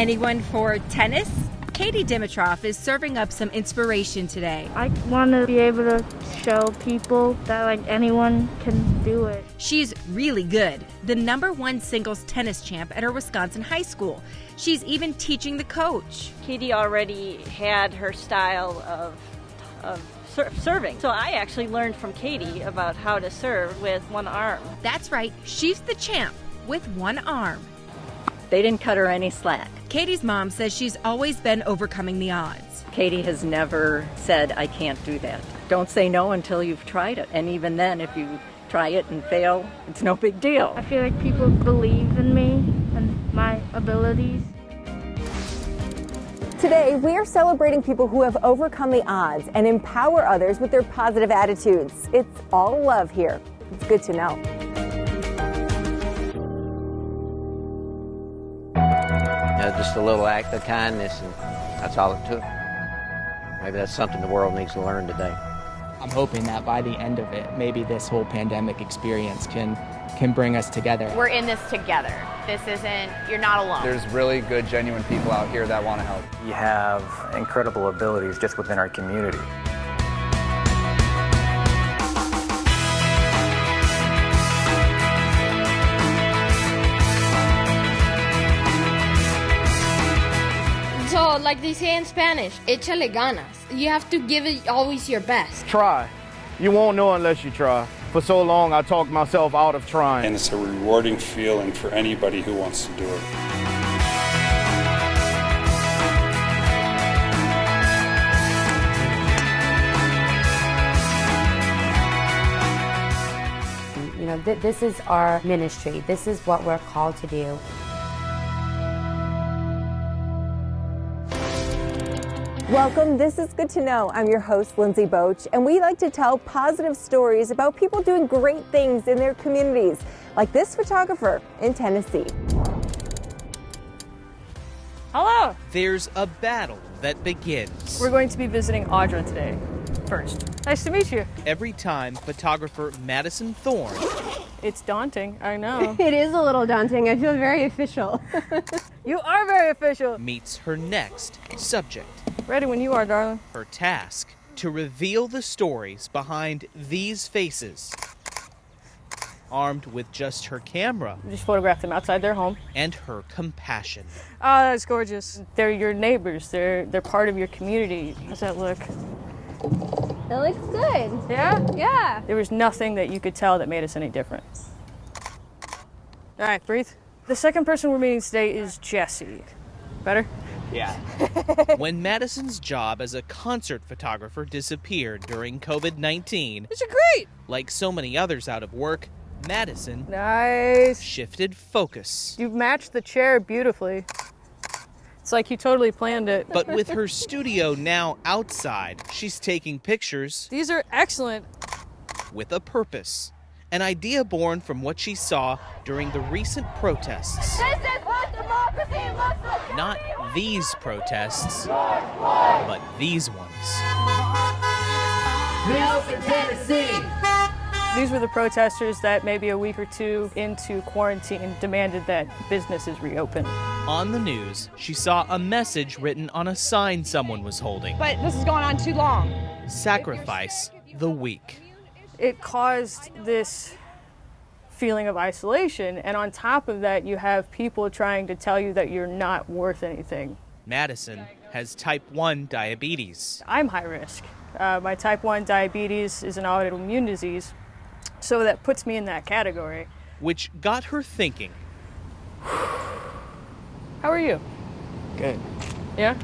Anyone for tennis? Katie Dimitrov is serving up some inspiration today. I want to be able to show people that anyone can do it. She's really good, the #1 singles tennis champ at her Wisconsin high school. She's even teaching the coach. Katie already had her style of serving. So I actually learned from Katie about how to serve with one arm. That's right, she's the champ with one arm. They didn't cut her any slack. Katie's mom says she's always been overcoming the odds. Katie has never said, I can't do that. Don't say no until you've tried it. And even then, if you try it and fail, it's no big deal. I feel like people believe in me and my abilities. Today, we are celebrating people who have overcome the odds and empower others with their positive attitudes. It's all love here. It's good to know. Just a little act of kindness, and that's all it took. Maybe that's something the world needs to learn today. I'm hoping that by the end of it, maybe this whole pandemic experience can bring us together. We're in this together. You're not alone. There's really good, genuine people out here that want to help. You have incredible abilities just within our community. So, like they say in Spanish, échale ganas. You have to give it always your best. Try. You won't know unless you try. For so long, I talked myself out of trying. And it's a rewarding feeling for anybody who wants to do it. You know, this is our ministry. This is what we're called to do. Welcome. This is Good to Know. I'm your host, Lindsay Boach, and we like to tell positive stories about people doing great things in their communities, like this photographer in Tennessee. Hello. There's a battle that begins. We're going to be visiting Audra today. First. Nice to meet you. Every time photographer Madison Thorne. It's daunting, I know. It is a little daunting. I feel very official. You are very official. Meets her next subject. Ready when you are, darling. Her task, to reveal the stories behind these faces. Armed with just her camera. Just photograph them outside their home. And her compassion. Oh, that's gorgeous. They're your neighbors. They're part of your community. How's that look? It looks good. Yeah? Yeah. There was nothing that you could tell that made us any different. All right, breathe. The second person we're meeting today is Jesse. Better? Yeah. When Madison's job as a concert photographer disappeared during COVID-19, it's great. Like so many others out of work, Madison shifted focus. You've matched the chair beautifully. It's like you totally planned it. But with her studio now outside, she's taking pictures. These are excellent. With a purpose. An idea born from what she saw during the recent protests. This is what democracy looks like. Not these protests, but these ones. Reopen Tennessee. These were the protesters that maybe a week or two into quarantine demanded that businesses reopen. On the news, she saw a message written on a sign someone was holding. But this has gone on too long. Sacrifice the weak. It caused this feeling of isolation, and on top of that, you have people trying to tell you that you're not worth anything. Madison has type 1 diabetes. I'm high risk. My type 1 diabetes is an autoimmune disease, so that puts me in that category. Which got her thinking. How are you? Good. Yeah?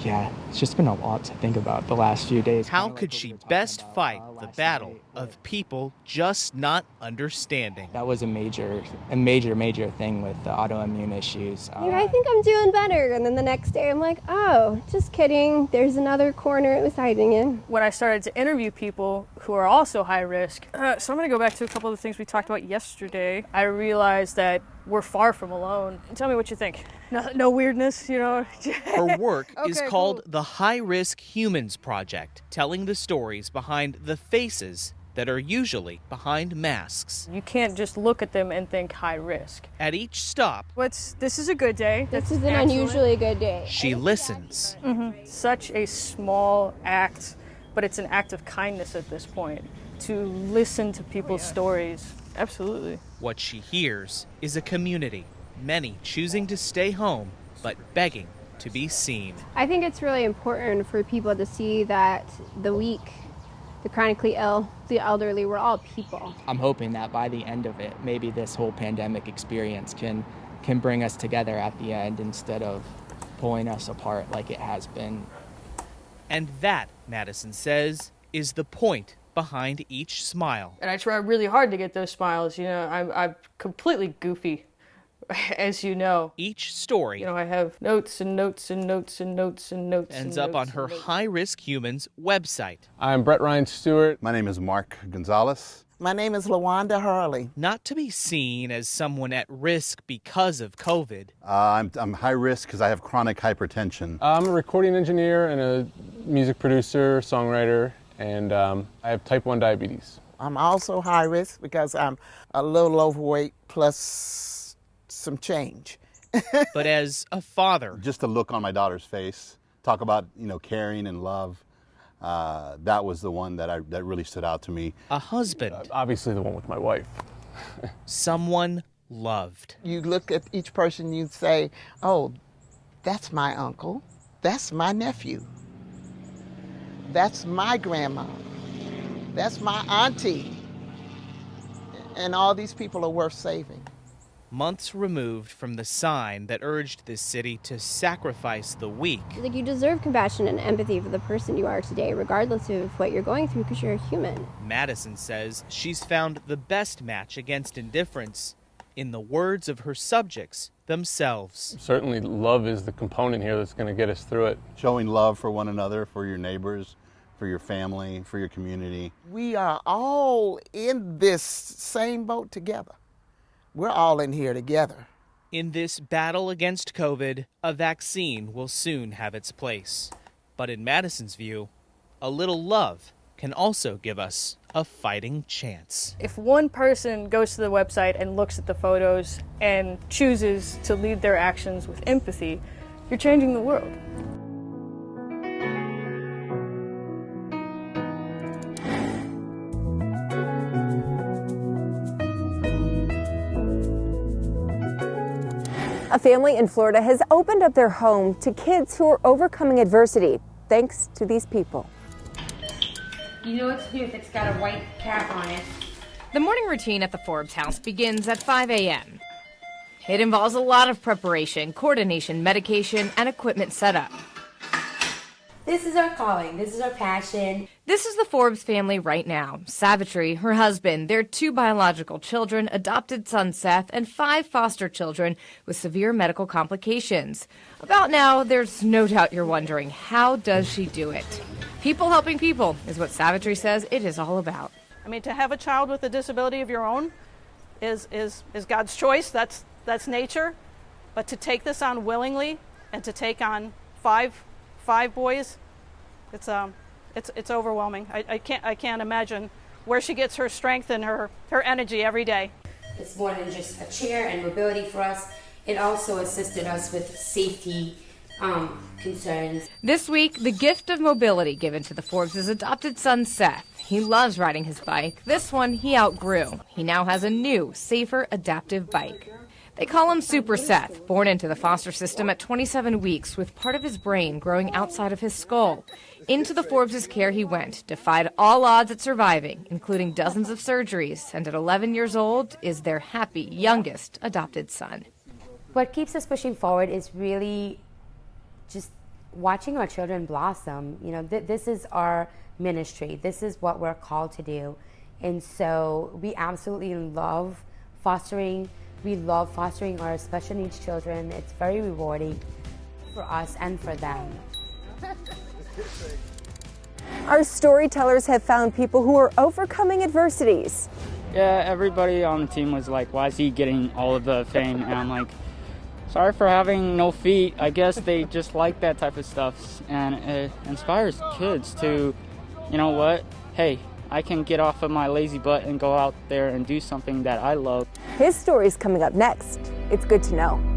Yeah, it's just been a lot to think about the last few days. How could she best fight the battle of people just not understanding? That was a major thing with the autoimmune issues. I think I'm doing better. And then the next day I'm like, oh, just kidding. There's another corner it was hiding in. When I started to interview people who are also high risk, so I'm going to go back to a couple of the things we talked about yesterday. I realized that we're far from alone. Tell me what you think. No weirdness, you know? Her work is called cool. the High Risk Humans Project, telling the stories behind the faces that are usually behind masks. You can't just look at them and think high risk. At each stop, This is a good day. This is an unusually good day. she listens. Such a small act, but it's an act of kindness at this point, to listen to people's stories. Absolutely. What she hears is a community, many choosing to stay home, but begging to be seen. I think it's really important for people to see that the weak, the chronically ill, the elderly, we're all people. I'm hoping that by the end of it, maybe this whole pandemic experience can bring us together at the end instead of pulling us apart like it has been. And that, Madison says, is the point behind each smile. And I try really hard to get those smiles. You know, I'm completely goofy, as you know. Each story, You know, I have notes and notes and notes and notes and notes. ends and up on notes her and notes. High Risk Humans website. I'm Brett Ryan Stewart. My name is Mark Gonzalez. My name is LaWanda Hurley. Not to be seen as someone at risk because of COVID. I'm high risk because I have chronic hypertension. I'm a recording engineer and a music producer, songwriter, and I have type 1 diabetes. I'm also high risk because I'm a little overweight plus some change. But as a father, just the look on my daughter's face, talk about, caring and love. That was the one that really stood out to me. a husband, Obviously the one with my wife. someone loved. You look at each person, you say, oh, that's my uncle, that's my nephew, that's my grandma, that's my auntie, and all these people are worth saving. Months removed from the sign that urged this city to sacrifice the weak, Like, you deserve compassion and empathy for the person you are today, regardless of what you're going through, because you're a human. Madison says she's found the best match against indifference in the words of her subjects themselves. Certainly love is the component here that's going to get us through it. Showing love for one another, for your neighbors, for your family, for your community. We are all in this same boat together. We're all in here together. In this battle against COVID, a vaccine will soon have its place. But in Madison's view, a little love can also give us a fighting chance. If one person goes to the website and looks at the photos and chooses to lead their actions with empathy, you're changing the world. A family in Florida has opened up their home to kids who are overcoming adversity, thanks to these people. You know it's new if it's got a white cap on it. The morning routine at the Forbes house begins at 5 a.m. It involves a lot of preparation, coordination, medication, and equipment setup. This is our calling. This is our passion. This is the Forbes family right now. Savitri, her husband, their 2 biological children, adopted son Seth, and 5 foster children with severe medical complications. About now, there's no doubt you're wondering, how does she do it? People helping people is what Savitri says it is all about. I mean, to have a child with a disability of your own is God's choice. That's nature. But to take this on willingly and to take on five boys, it's overwhelming. I can't imagine where she gets her strength and her energy every day. It's more than just a chair and mobility for us. It also assisted us with safety concerns. This week, the gift of mobility given to the Forbes' adopted son Seth. He loves riding his bike. This one he outgrew. He now has a new, safer, adaptive bike. They call him Super Seth, born into the foster system at 27 weeks with part of his brain growing outside of his skull. Into the Forbes' care he went, defied all odds at surviving, including dozens of surgeries, and at 11 years old is their happy, youngest adopted son. What keeps us pushing forward is really just watching our children blossom. You know, this is our ministry. This is what we're called to do. And so we absolutely love fostering. We love fostering our special needs children. It's very rewarding for us and for them. Our storytellers have found people who are overcoming adversities. Yeah, everybody on the team was like, why is he getting all of the fame? And I'm like, sorry for having no feet. I guess they just like that type of stuff. And it inspires kids to, you know what? Hey, I can get off of my lazy butt and go out there and do something that I love. His story is coming up next. It's good to know.